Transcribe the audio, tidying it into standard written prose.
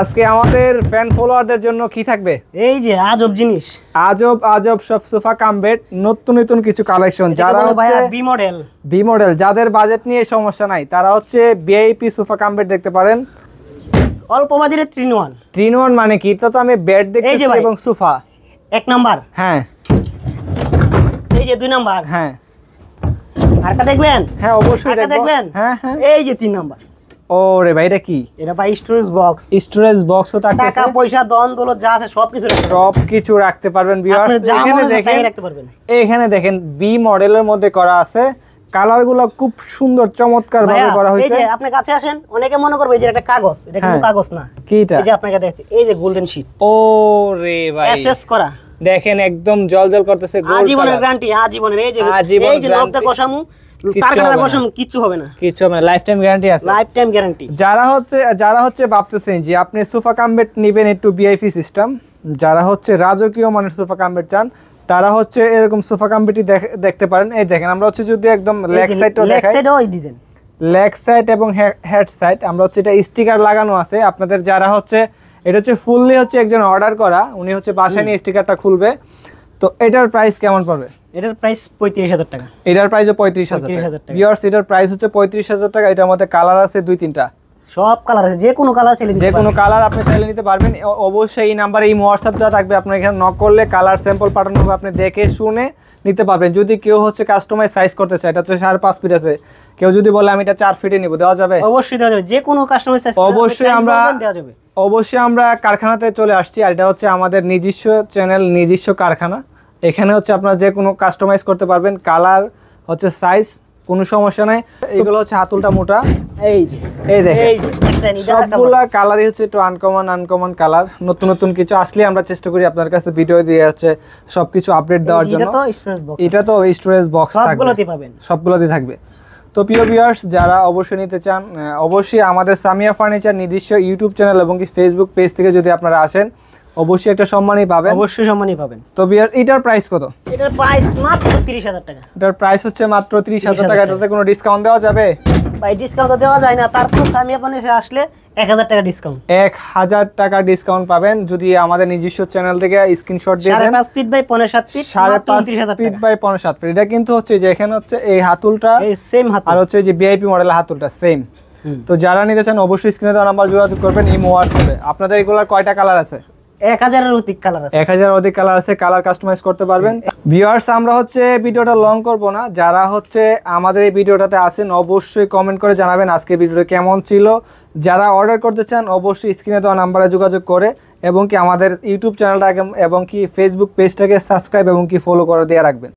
আজকে আমাদের ফ্যান ফলোয়ারদের জন্য কি থাকবে? এই যে আজব জিনিস, আজব সব সোফা কাম বেড, নতুন নতুন কিছু কালেকশন। যারা হচ্ছে বি মডেল, যাদের বাজেট নিয়ে সমস্যা নাই, তারা হচ্ছে ভিআইপি সোফা কাম বেড দেখতে পারেন। অল্প বাজেটে 3-in-1 মানে কি? তো আমি বেড দেখতেছি এবং সোফা। 1 নাম্বার, হ্যাঁ। এই যে 2 নাম্বার, হ্যাঁ। আরটা দেখবেন? হ্যাঁ অবশ্যই দেখবেন। হ্যাঁ হ্যাঁ। এই যে 3 নাম্বার। ওরে ভাই, এটা কি? এটা ভাই স্টোরেজ বক্স। স্টোরেজ বক্সও থাকবে, টাকা পয়সা দন দৌলত যা আছে সবকিছু রাখতে পারবেন ভিউয়ার্স। এখানে দেখেন বি মডেলের মধ্যে করা আছে। কালারগুলো খুব সুন্দর চমৎকার ভাবে করা হয়েছে। এই যে আপনি কাছে আসেন, অনেকে মনে করবে যে এটা কাগজ, এটা কিন্তু কাগজ না। কি এটা? এই যে আপনাকে দেখাচ্ছি, এই যে গোল্ডেন শীট। ওরে ভাই, এসএস করা দেখেন, একদম জলজল করতেছে। আজীবনের গ্যারান্টি, আজীবনের। এই যে নকদা কষামু, তারকাটা কষামু, কিচ্ছু হবে না, কিচ্ছু হবে না, লাইফ টাইম গ্যারান্টি আছে। Life time guarantee. যারা হচ্ছে ভাবতেছেন যে আপনি সোফা কাম বেড নেবেন একটু ভিআইপি সিস্টেম, যারা হচ্ছে রাজকীয় মানের সোফা কাম বেড চান, তারা হচ্ছে এরকম সোফা কাম বেডই দেখতে পারেন। এই দেখেন, আমরা হচ্ছে যদি একদম লেগ সাইডও দেখাই, লেগ সাইডও এই ডিজাইন, লেগ সাইড এবং হেড সাইড, আমরা হচ্ছে এটা স্টিকার লাগানো আছে। আপনাদের যারা হচ্ছে এটা হচ্ছে ফুললি হচ্ছে একজন অর্ডার করা, উনি হচ্ছে বাসায় নিয়ে স্টিকারটা খুলবে। তো এটার প্রাইস কেমন পড়বে? এটার প্রাইস 35,000 টাকা। এটার প্রাইসও 35,000 টাকা। ভিউয়ার্স, এটার প্রাইস হচ্ছে 35,000 টাকা। এটার মধ্যে কালার আছে 2-3টা, সব কালার আছে, যে কোনো কালার চাইলে যে কোনো কালার আপনি চাইলে নিতে পারবেন। অবশ্যই এই নাম্বারে এই হোয়াটসঅ্যাপ দেওয়া থাকবে, আপনার এখানে নক করলে কালার স্যাম্পল পাঠানো হবে, আপনি দেখে শুনে নিতে পারবেন। যদি কেউ হচ্ছে কাস্টমাইজ সাইজ করতে চায়, এটা হচ্ছে 5.5 ফিট আছে, কেউ যদি বলে আমি এটা 4 ফিটে নিব, দেওয়া যাবে? অবশ্যই দেওয়া যাবে, যে কোনো কাস্টমাইজ সাইজ অবশ্যই আমরা কারখানাতে চলে আসছি। আর এটা হচ্ছে আমাদের নিজস্ব চ্যানেল, নিজস্ব কারখানা। এখানে হচ্ছে আপনারা যে কোনো কাস্টমাইজ করতে পারবেন, কালার হচ্ছে সাইজ, কোনো সমস্যা নাই। এইগুলো হচ্ছে হাতুলটা মোটা, এই যে এই দেখেন সবগুলা কালারই হচ্ছে একটু আনকমন কালার। নতুন কিছু আসলে আমরা চেষ্টা করি আপনার কাছে ভিডিও দিয়ে যাচ্ছে সবকিছু আপডেট দেওয়ার জন্য। এটা তো স্টোরেজ বক্স থাকবে, সবগুলোতে থাকবে। তো প্রিয় ভিউয়ার্স, যারা অবশ্যই নিতে চান, অবশ্যই আমাদের সামিয়া ফার্নিচার নিজস্ব ইউটিউব চ্যানেল এবং কি ফেসবুক পেজ থেকে যদি আপনারা আসেন, অবশ্যই একটা সম্মানই পাবেন। অবশ্যই সম্মানই পাবেন। তো ভিউয়ার, এটার প্রাইস কত? এটার প্রাইস মাত্র 30,000 টাকা। এটার প্রাইস হচ্ছে মাত্র 30,000 টাকা। এটাতে কোনো ডিসকাউন্ট দেওয়া যাবে? ভাই ডিসকাউন্ট তো দেওয়া যায় না, তারপর সামিয়া ফার্নিচারে আসলে 1000 টাকা ডিসকাউন্ট। 1000 টাকা ডিসকাউন্ট পাবেন যদি আমাদের নিজস্ব চ্যানেল থেকে স্ক্রিনশট দিয়ে দেন। 5.5 feet by 5.7 feet, 5.5 feet by 5.7 feet. এটা কিন্তু হচ্ছে যে এখানে হচ্ছে এই হাতুলটা এই সেম হাতুল, আর হচ্ছে যে ভিআইপি মডেলের হাতুলটা সেম। তো যারা নিতে চান অবশ্যই স্ক্রিনে দেওয়া নাম্বার যোগাযোগ করবেন, ইমো হোয়াটসঅ্যাপে। আপনাদের এগুলোর কয়টা কালার আছে? 1000-এর অধিক কালার আছে। 1000-এর অধিক কালার আছে, কালার কাস্টমাইজ করতে পারবেন। ভিউয়ার্স, আমরা হচ্ছে ভিডিওটা লং করব না। যারা হচ্ছে আমাদের এই ভিডিওটাতে আছেন অবশ্যই কমেন্ট করে জানাবেন আজকে ভিডিওটা কেমন ছিল। যারা অর্ডার করতে চান অবশ্যই স্ক্রিনে দেওয়া নাম্বারে যোগাযোগ করে এবং কি আমাদের ইউটিউব চ্যানেলটা এবং কি ফেসবুক পেজটাকে সাবস্ক্রাইব এবং কি ফলো করে দিয়ে রাখবেন।